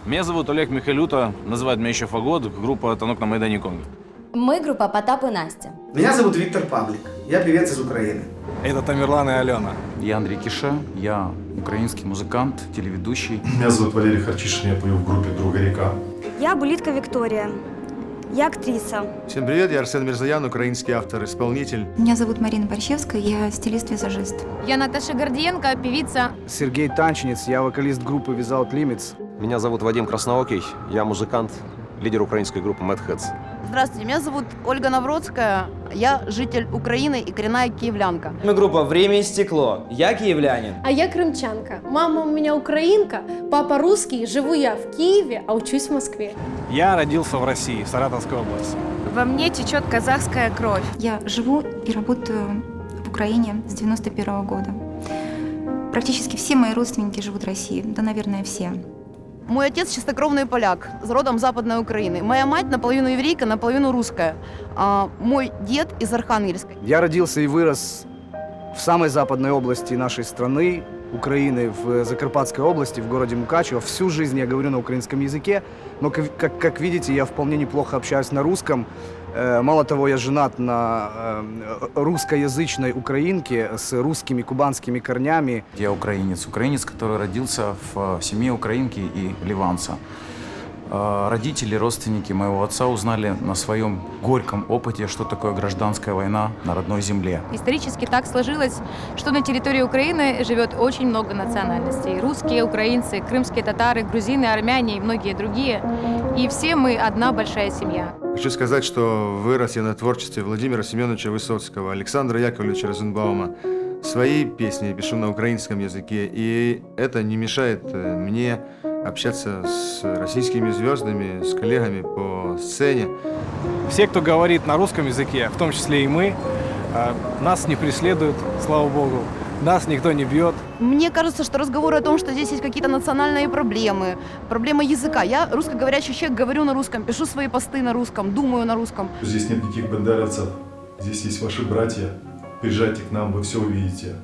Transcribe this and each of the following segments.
Меня зовут Олег Михайлюта, называют меня еще Фагот, группа «Танок на Майдане Конго». Мы группа Потап и Настя. Меня зовут Виктор Павлик, я певец из Украины. Это Тамерлан и Алена. Я Андрей Киша, я украинский музыкант, телеведущий. Меня зовут Валерий Харчишин, я пою в группе «Друга река». Я Булитка Виктория. Я актриса. Всем привет, я Арсен Мирзаян, украинский автор-исполнитель. Меня зовут Марина Борщевская, я стилист-визажист. Я Наташа Гордиенко, певица. Сергей Танчинец, я вокалист группы Without Limits. Меня зовут Вадим Красноокий, я музыкант, лидер украинской группы Mad Heads. Здравствуйте, меня зовут Ольга Навродская, я житель Украины и коренная киевлянка. Мы группа «Время и стекло», я киевлянин. А я крымчанка. Мама у меня украинка, папа русский, живу я в Киеве, а учусь в Москве. Я родился в России, в Саратовской области. Во мне течет казахская кровь. Я живу и работаю в Украине с 91 года. Практически все мои родственники живут в России, да, наверное, все. Мой отец чистокровный поляк, с родом Западной Украины. Моя мать наполовину еврейка, наполовину русская. А мой дед из Архангельска. Я родился и вырос в самой западной области нашей страны, Украины, в Закарпатской области, в городе Мукачево. Всю жизнь я говорю на украинском языке, но, как видите, я вполне неплохо общаюсь на русском. Мало того, я женат на русскоязычной украинке с русскими кубанскими корнями. Я украинец, который родился в семье украинки и ливанца. Родители, родственники моего отца узнали на своем горьком опыте, что такое гражданская война на родной земле. Исторически так сложилось, что на территории Украины живет очень много национальностей. Русские, украинцы, крымские татары, грузины, армяне и многие другие. И все мы одна большая семья. Хочу сказать, что вырос я на творчестве Владимира Семеновича Высоцкого, Александра Яковлевича Розенбаума. Свои песни я пишу на украинском языке, и это не мешает мне общаться с российскими звездами, с коллегами по сцене. Все, кто говорит на русском языке, в том числе и мы, нас не преследуют, слава богу, нас никто не бьет. Мне кажется, что разговоры о том, что здесь есть какие-то национальные проблемы, проблема языка. Я русскоговорящий человек, говорю на русском, пишу свои посты на русском, думаю на русском. Здесь нет никаких бандеровцев, здесь есть ваши братья. Приезжайте к нам, вы все увидите.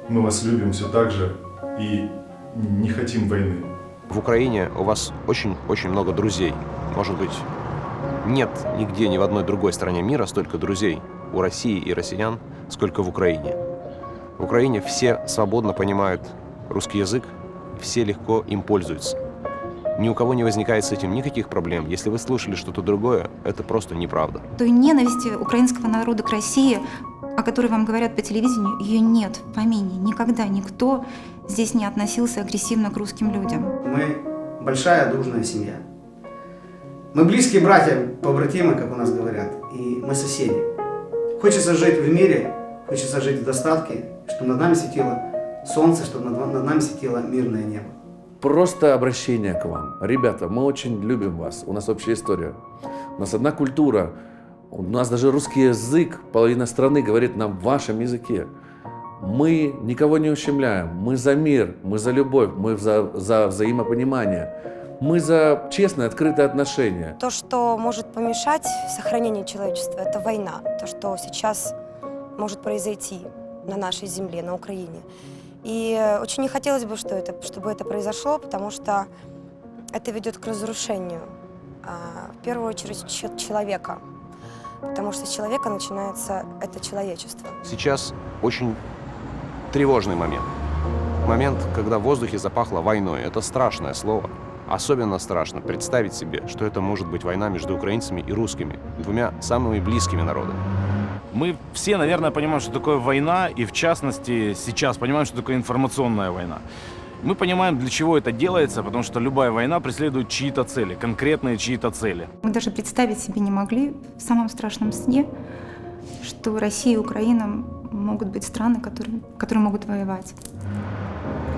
Мы вас любим все так же и не хотим войны. В Украине у вас очень много друзей. Может быть, нет нигде, ни в одной другой стране мира столько друзей у России и россиян, сколько в Украине. В Украине все свободно понимают русский язык, все легко им пользуются. Ни у кого не возникает с этим никаких проблем. Если вы слышали что-то другое, это просто неправда. Той ненависти украинского народа к России, о которой вам говорят по телевидению, ее нет в помине. Никогда никто здесь не относился агрессивно к русским людям. Мы большая дружная семья. Мы близкие братья, побратимы, как у нас говорят, и мы соседи. Хочется жить в мире, хочется жить в достатке, чтобы над нами светило солнце, чтобы над нами светило мирное небо. Просто обращение к вам. Ребята, мы очень любим вас, у нас общая история. У нас одна культура, у нас даже русский язык, половина страны говорит на вашем языке. Мы никого не ущемляем, мы за мир, мы за любовь, мы за взаимопонимание. Мы за честные, открытые отношения. То, что может помешать сохранению человечества, это война. То, что сейчас может произойти на нашей земле, на Украине. И очень не хотелось бы, чтобы это произошло, потому что это ведет к разрушению, в первую очередь, человека. Потому что с человека начинается это человечество. Сейчас очень тревожный момент. Момент, когда в воздухе запахло войной. Это страшное слово. Особенно страшно представить себе, что это может быть война между украинцами и русскими, двумя самыми близкими народами. Мы все, наверное, понимаем, что такое война, и в частности сейчас понимаем, что такое информационная война. Мы понимаем, для чего это делается, потому что любая война преследует чьи-то цели, конкретные чьи-то цели. Мы даже представить себе не могли в самом страшном сне, что Россия и Украина могут быть страны, которые могут воевать.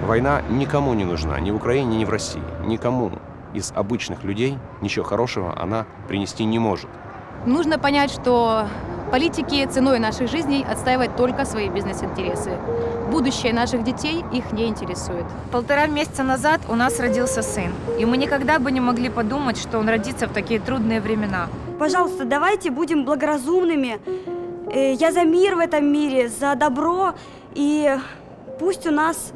Война никому не нужна, ни в Украине, ни в России. Никому из обычных людей ничего хорошего она принести не может. Нужно понять, что политики ценой наших жизней отстаивают только свои бизнес-интересы. Будущее наших детей их не интересует. 1,5 месяца назад у нас родился сын, и мы никогда бы не могли подумать, что он родится в такие трудные времена. Пожалуйста, давайте будем благоразумными. Я за мир в этом мире, за добро, и пусть у нас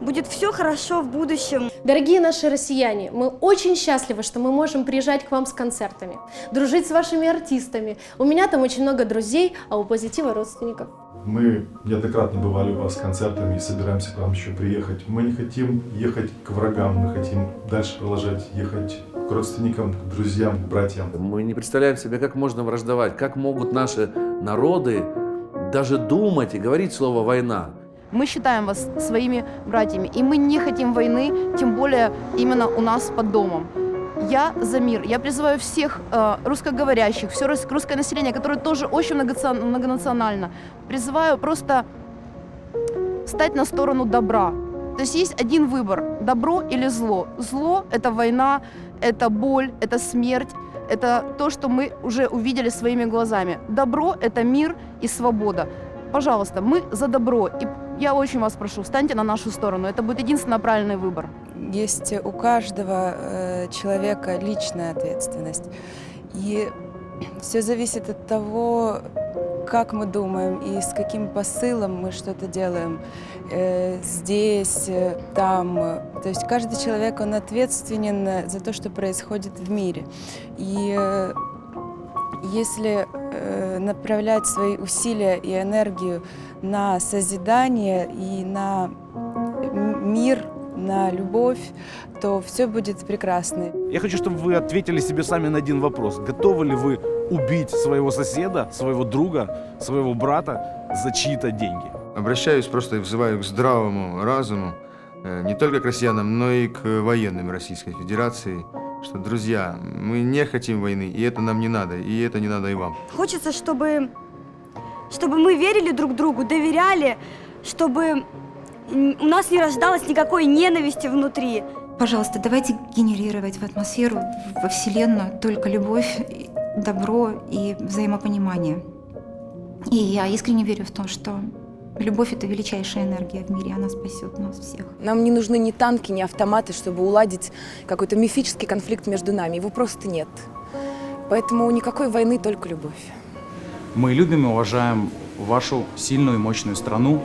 будет все хорошо в будущем. Дорогие наши россияне, мы очень счастливы, что мы можем приезжать к вам с концертами, дружить с вашими артистами. У меня там очень много друзей, а у Позитива родственников. Мы неоднократно бывали у вас с концертами и собираемся к вам еще приехать. Мы не хотим ехать к врагам, мы хотим дальше продолжать ехать к родственникам, к друзьям, к братьям. Мы не представляем себе, как можно враждовать, как могут наши народы даже думать и говорить слово «война». Мы считаем вас своими братьями, и мы не хотим войны, тем более именно у нас под домом. Я за мир. Я призываю всех русскоговорящих, все русское население, которое тоже очень многонационально, призываю просто стать на сторону добра. То есть есть один выбор – добро или зло. Зло – это война, это боль, это смерть, это то, что мы уже увидели своими глазами. Добро – это мир и свобода. Пожалуйста, мы за добро. И я очень вас прошу, встаньте на нашу сторону. Это будет единственно правильный выбор. Есть у каждого человека личная ответственность. И все зависит от того, как мы думаем и с каким посылом мы что-то делаем. Здесь, там. То есть каждый человек, он ответственен за то, что происходит в мире. И если направлять свои усилия и энергию на созидание и на мир, на любовь, то все будет прекрасно. Я хочу, чтобы вы ответили себе сами на один вопрос. Готовы ли вы убить своего соседа, своего друга, своего брата за чьи-то деньги? Обращаюсь просто и взываю к здравому разуму, не только к россиянам, но и к военным Российской Федерации, что, друзья, мы не хотим войны, и это нам не надо, и это не надо и вам. Хочется, чтобы мы верили друг другу, доверяли, чтобы у нас не рождалось никакой ненависти внутри. Пожалуйста, давайте генерировать в атмосферу, во Вселенную только любовь, добро и взаимопонимание. И я искренне верю в то, что любовь – это величайшая энергия в мире, она спасет нас всех. Нам не нужны ни танки, ни автоматы, чтобы уладить какой-то мифический конфликт между нами. Его просто нет. Поэтому никакой войны, только любовь. Мы любим и уважаем вашу сильную и мощную страну,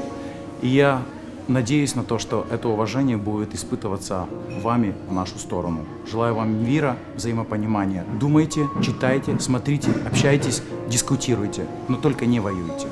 и я надеюсь на то, что это уважение будет испытываться вами в нашу сторону. Желаю вам мира, взаимопонимания. Думайте, читайте, смотрите, общайтесь, дискутируйте, но только не воюйте.